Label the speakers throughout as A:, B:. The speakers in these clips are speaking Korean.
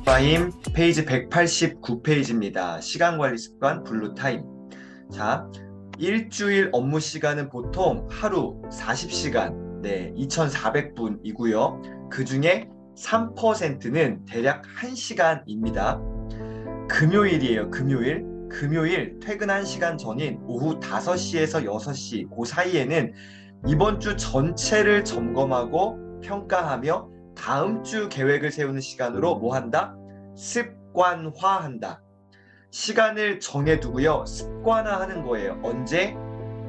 A: 타임 페이지 189페이지입니다. 시간관리 습관 블루타임. 자, 일주일 업무 시간은 보통 하루 40시간, 2400분이고요. 그 중에 3%는 대략 1시간입니다. 금요일이에요. 금요일 퇴근한 시간 전인 오후 5시에서 6시 그 사이에는 이번 주 전체를 점검하고 평가하며 다음 주 계획을 세우는 시간으로 뭐 한다? 습관화한다. 시간을 정해두고요. 습관화하는 거예요. 언제?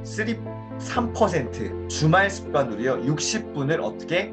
A: 3% 주말 습관으로요. 60분을 어떻게?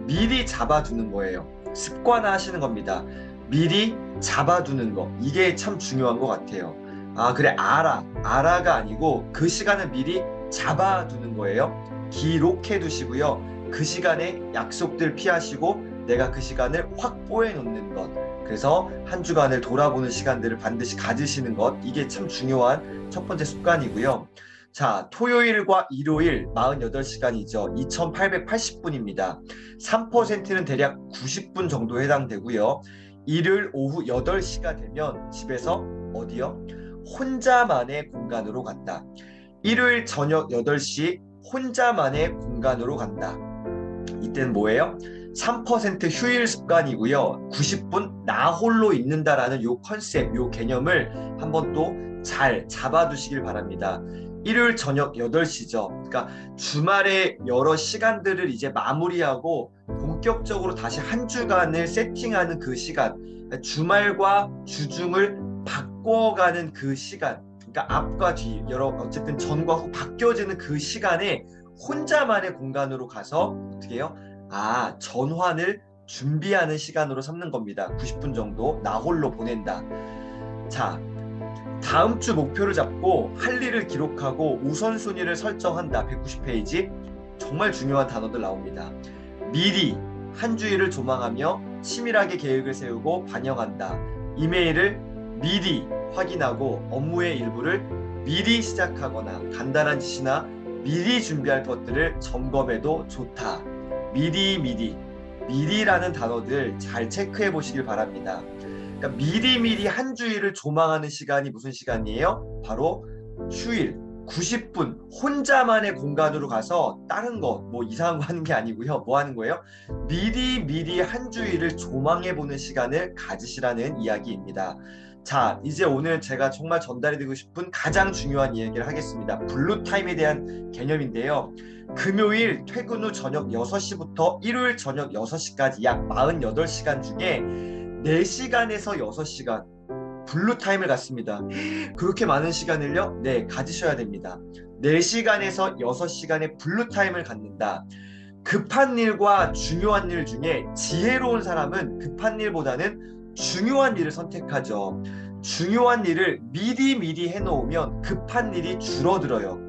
A: 미리 잡아두는 거예요. 습관화 하시는 겁니다. 미리 잡아두는 거. 이게 참 중요한 것 같아요. 아, 그래, 알아가 아니고 그 시간을 미리 잡아두는 거예요. 기록해 두시고요. 그 시간에 약속들 피하시고 내가 그 시간을 확보해 놓는 것. 그래서 한 주간을 돌아보는 시간들을 반드시 가지시는 것. 이게 참 중요한 첫 번째 습관이고요. 자, 토요일과 일요일 48시간이죠. 2880분입니다. 3%는 대략 90분 정도 해당되고요. 일요일 오후 8시가 되면 집에서 어디요? 혼자만의 공간으로 간다. 일요일 저녁 8시 혼자만의 공간으로 간다. 이때는 뭐예요? 3% 휴일 습관이고요. 90분 나 홀로 있는다라는 요 컨셉, 요 개념을 한번 또 잘 잡아두시길 바랍니다. 일요일 저녁 8시죠. 그러니까 주말에 여러 시간들을 이제 마무리하고 본격적으로 다시 한 주간을 세팅하는 그 시간, 주말과 주중을 바꿔가는 그 시간, 그러니까 앞과 뒤, 어쨌든 전과 후 바뀌어지는 그 시간에 혼자만의 공간으로 가서 어떻게 해요? 전환을 준비하는 시간으로 삼는 겁니다. 90분 정도 나 홀로 보낸다. 자, 다음 주 목표를 잡고 할 일을 기록하고 우선순위를 설정한다. 190페이지. 정말 중요한 단어들 나옵니다. 미리 한 주일을 조망하며 치밀하게 계획을 세우고 반영한다. 이메일을 미리 확인하고 업무의 일부를 미리 시작하거나 간단한 지시나 미리 준비할 것들을 점검해도 좋다. 미리라는 단어들 잘 체크해 보시길 바랍니다. 그러니까 미리 한 주일을 조망하는 시간이 무슨 시간이에요? 바로 휴일 90분 혼자만의 공간으로 가서 다른 거 뭐 이상한 거 하는 게 아니고요. 뭐 하는 거예요? 미리 한 주일을 조망해 보는 시간을 가지시라는 이야기입니다. 자, 이제 오늘 제가 정말 전달해드리고 싶은 가장 중요한 이야기를 하겠습니다. 블루타임에 대한 개념인데요. 금요일 퇴근 후 저녁 6시부터 일요일 저녁 6시까지 약 48시간 중에 4시간에서 6시간 블루타임을 갖습니다. 그렇게 많은 시간을요? 네, 가지셔야 됩니다. 4시간에서 6시간의 블루타임을 갖는다. 급한 일과 중요한 일 중에 지혜로운 사람은 급한 일보다는 중요한 일을 선택하죠. 중요한 일을 미리 해놓으면 급한 일이 줄어들어요.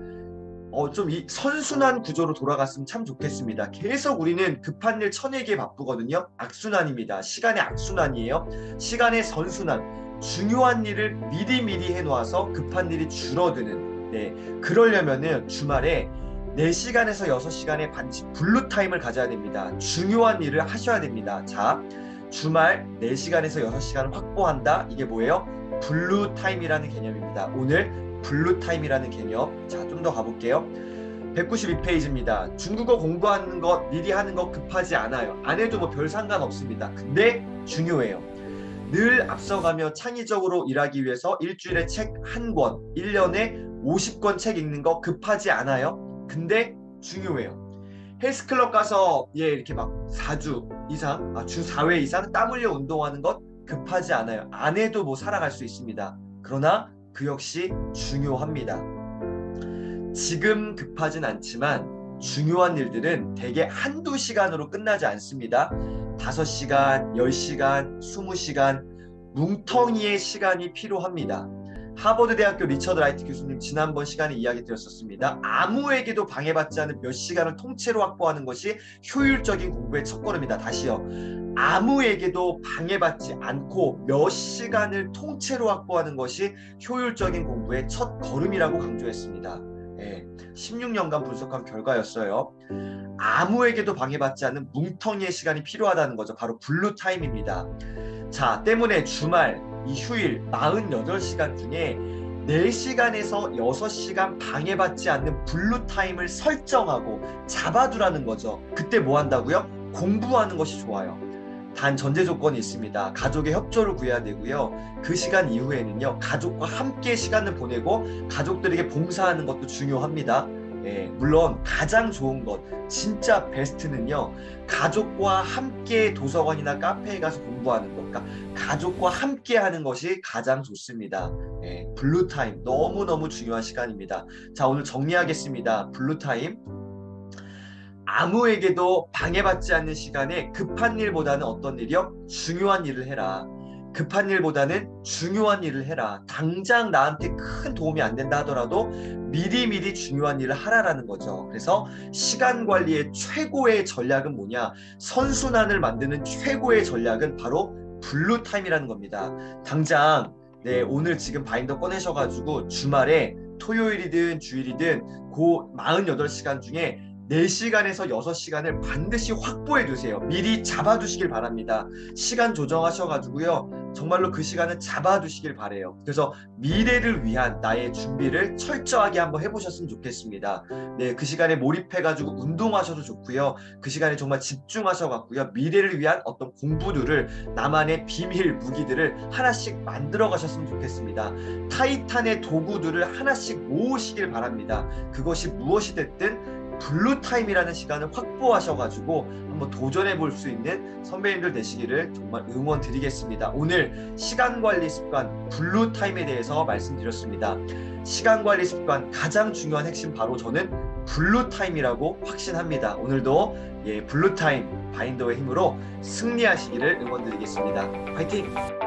A: 좀 이 선순환 구조로 돌아갔으면 참 좋겠습니다. 계속 우리는 급한 일 1000개 바쁘거든요. 악순환입니다. 시간의 악순환이에요. 시간의 선순환. 중요한 일을 미리 해놓아서 급한 일이 줄어드는. 네, 그러려면은 주말에 4시간에서 6시간의 반드시 블루타임을 가져야 됩니다. 중요한 일을 하셔야 됩니다. 자, 주말 4시간에서 6시간을 확보한다. 이게 뭐예요? 블루타임이라는 개념입니다. 오늘 블루타임이라는 개념. 자, 좀 더 가볼게요. 192페이지입니다. 중국어 공부하는 것, 미리 하는 것 급하지 않아요. 안 해도 뭐 별 상관없습니다. 근데 중요해요. 늘 앞서가며 창의적으로 일하기 위해서 일주일에 책 1권, 1년에 50권 책 읽는 거 급하지 않아요. 근데 중요해요. 헬스클럽 가서 이렇게 막 4주 이상, 주 4회 이상 땀 흘려 운동하는 것 급하지 않아요. 안 해도 뭐 살아갈 수 있습니다. 그러나 그 역시 중요합니다. 지금 급하진 않지만 중요한 일들은 대개 한두 시간으로 끝나지 않습니다. 5시간, 10시간, 20시간 뭉텅이의 시간이 필요합니다. 하버드 대학교 리처드 라이트 교수님 지난번 시간에 이야기 드렸었습니다. 아무에게도 방해받지 않은 몇 시간을 통째로 확보하는 것이 효율적인 공부의 첫걸음이다. 다시요. 아무에게도 방해받지 않고 몇 시간을 통째로 확보하는 것이 효율적인 공부의 첫 걸음이라고 강조했습니다. 16년간 분석한 결과였어요. 아무에게도 방해받지 않는 뭉텅이의 시간이 필요하다는 거죠. 바로 블루 타임입니다. 자, 때문에 주말, 이 휴일 48시간 중에 4시간에서 6시간 방해받지 않는 블루 타임을 설정하고 잡아두라는 거죠. 그때 뭐 한다고요? 공부하는 것이 좋아요. 단 전제 조건이 있습니다. 가족의 협조를 구해야 되고요. 그 시간 이후에는요, 가족과 함께 시간을 보내고 가족들에게 봉사하는 것도 중요합니다. 물론 가장 좋은 것, 진짜 베스트는요, 가족과 함께 도서관이나 카페에 가서 공부하는 것, 그러니까 가족과 함께 하는 것이 가장 좋습니다. 블루타임 너무너무 중요한 시간입니다. 자, 오늘 정리하겠습니다. 블루타임, 아무에게도 방해받지 않는 시간에 급한 일보다는 어떤 일이요? 중요한 일을 해라. 급한 일보다는 중요한 일을 해라. 당장 나한테 큰 도움이 안 된다 하더라도 미리미리 중요한 일을 하라라는 거죠. 그래서 시간 관리의 최고의 전략은 뭐냐? 선순환을 만드는 최고의 전략은 바로 블루타임이라는 겁니다. 당장 오늘 지금 바인더 꺼내셔가지고 주말에 토요일이든 주일이든 그 48시간 중에 4시간에서 6시간을 반드시 확보해 두세요. 미리 잡아두시길 바랍니다. 시간 조정하셔가지고요, 정말로 그 시간을 잡아두시길 바래요. 그래서 미래를 위한 나의 준비를 철저하게 한번 해보셨으면 좋겠습니다. 그 시간에 몰입해가지고 운동하셔도 좋고요. 그 시간에 정말 집중하셔가지고요, 미래를 위한 어떤 공부들을, 나만의 비밀 무기들을 하나씩 만들어 가셨으면 좋겠습니다. 타이탄의 도구들을 하나씩 모으시길 바랍니다. 그것이 무엇이 됐든 블루타임이라는 시간을 확보하셔가지고 한번 도전해 볼 수 있는 선배님들 되시기를 정말 응원 드리겠습니다. 오늘 시간관리 습관 블루타임에 대해서 말씀드렸습니다. 시간관리 습관 가장 중요한 핵심, 바로 저는 블루타임이라고 확신합니다. 오늘도 블루타임 바인더의 힘으로 승리하시기를 응원 드리겠습니다. 화이팅!